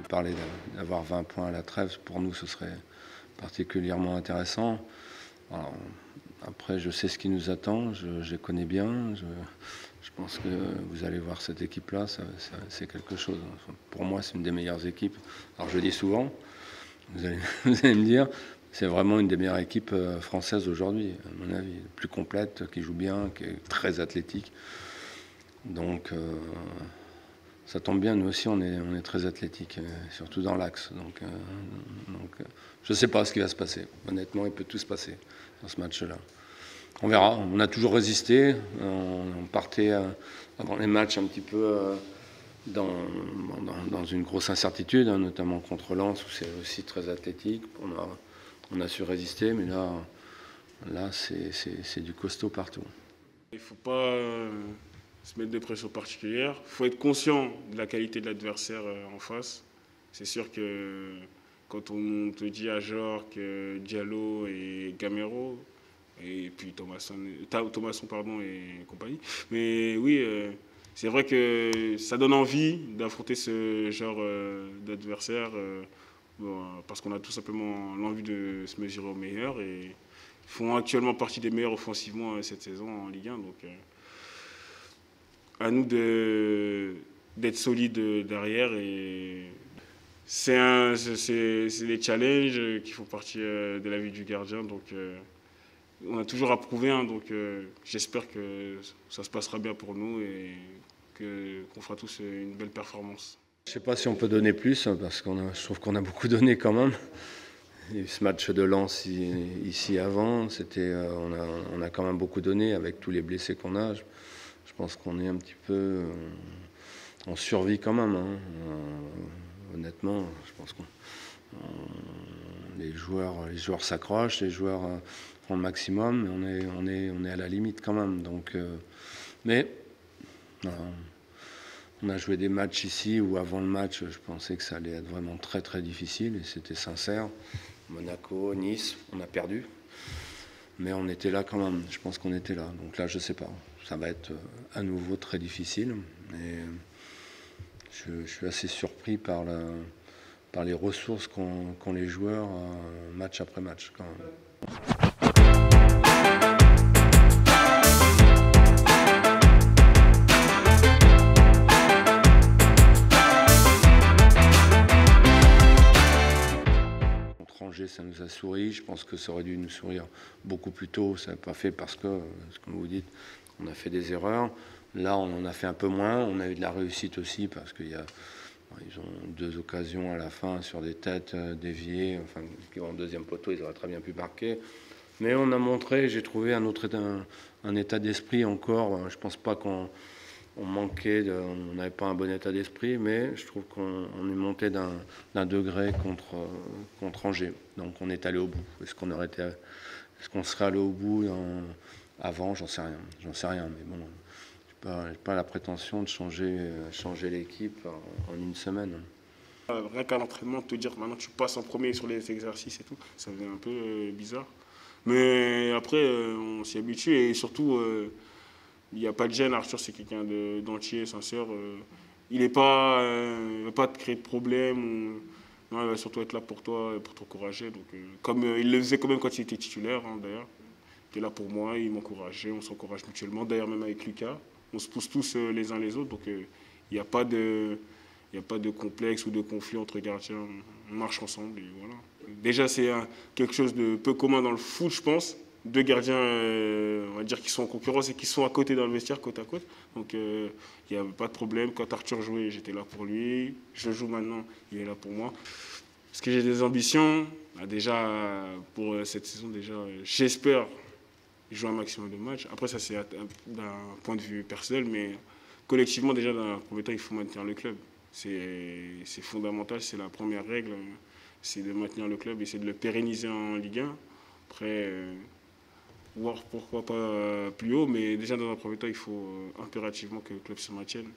Parler d'avoir 20 points à la trêve, pour nous, ce serait particulièrement intéressant. Alors, après, je sais ce qui nous attend, je les connais bien. Je pense que vous allez voir cette équipe-là, c'est quelque chose. Pour moi, c'est une des meilleures équipes. Alors, je le dis souvent, vous allez me dire, c'est vraiment une des meilleures équipes françaises aujourd'hui, à mon avis. Plus complète, qui joue bien, qui est très athlétique. Donc, ça tombe bien, nous aussi on est très athlétique, surtout dans l'axe. Donc, je ne sais pas ce qui va se passer. Honnêtement, il peut tout se passer dans ce match-là. On verra. On a toujours résisté. On partait avant les matchs un petit peu dans une grosse incertitude, hein, notamment contre Lens, où c'est aussi très athlétique. On a su résister, mais là c'est du costaud partout. Il ne faut pas se mettre de pression particulière. Il faut être conscient de la qualité de l'adversaire en face. C'est sûr que quand on te dit à Jorque, Diallo et Gamero, et puis Thomasson et compagnie, mais oui, c'est vrai que ça donne envie d'affronter ce genre d'adversaire parce qu'on a tout simplement l'envie de se mesurer aux meilleurs et ils font actuellement partie des meilleurs offensivement cette saison en Ligue 1. Donc, à nous d'être solides derrière. Et c'est des challenges qui font partie de la vie du gardien. Donc, on a toujours à prouver. Hein, donc, j'espère que ça se passera bien pour nous et qu'on fera tous une belle performance. Je ne sais pas si on peut donner plus, parce que je trouve qu'on a beaucoup donné quand même. Et ce match de Lens ici avant, on a quand même beaucoup donné avec tous les blessés qu'on a. Je pense qu'on est un petit peu en survie quand même. Hein. Honnêtement, je pense que les joueurs s'accrochent, les joueurs font le maximum, mais on est à la limite quand même. Donc, mais on a joué des matchs ici où avant le match, je pensais que ça allait être vraiment très très difficile et c'était sincère. Monaco, Nice, on a perdu. Mais on était là quand même, je pense qu'on était là. Donc là, je ne sais pas, ça va être à nouveau très difficile. Mais je suis assez surpris par les ressources qu'ont les joueurs match après match quand même. Angers, ça nous a souri. Je pense que ça aurait dû nous sourire beaucoup plus tôt. Ça n'a pas fait parce que, comme vous dites, on a fait des erreurs. Là, on en a fait un peu moins. On a eu de la réussite aussi parce qu'ils ont 2 occasions à la fin sur des têtes déviées. Enfin, qui vont en deuxième poteau, ils auraient très bien pu marquer. Mais on a montré, j'ai trouvé un état d'esprit encore. Je ne pense pas qu'on manquait, on n'avait pas un bon état d'esprit, mais je trouve qu'on est monté d'un degré contre Angers. Donc on est allé au bout. Est-ce qu'on serait allé au bout avant? J'en sais rien. Mais bon, je n'ai pas la prétention de changer l'équipe en une semaine. Rien qu'à l'entraînement, te dire maintenant tu passes en premier sur les exercices et tout, ça faisait un peu bizarre. Mais après, on s'y habitue et surtout, il n'y a pas de gêne. Arthur, c'est quelqu'un d'entier, sincère. Il ne va pas te créer de problème. Non, il va surtout être là pour toi, pour t'encourager. Donc, comme il le faisait quand même quand il était titulaire, hein, d'ailleurs. Il était là pour moi, il m'encourageait, on s'encourage mutuellement. D'ailleurs, même avec Lucas, on se pousse tous les uns les autres. Donc, il n'y a pas de complexe ou de conflit entre gardiens. On marche ensemble et voilà. Déjà, c'est quelque chose de peu commun dans le foot, je pense. 2 gardiens, on va dire, qui sont en concurrence et qui sont à côté dans le vestiaire, côte à côte. Donc, il n'y a pas de problème. Quand Arthur jouait, j'étais là pour lui. Je joue maintenant, il est là pour moi. Parce que j'ai des ambitions. Déjà, pour cette saison, j'espère jouer un maximum de matchs. Après, ça, c'est d'un point de vue personnel, mais collectivement, déjà, dans un premier temps, il faut maintenir le club. C'est fondamental, c'est la première règle. C'est de maintenir le club et c'est de le pérenniser en Ligue 1. Après, voir pourquoi pas plus haut, mais déjà dans un premier temps, il faut impérativement que le club se maintienne.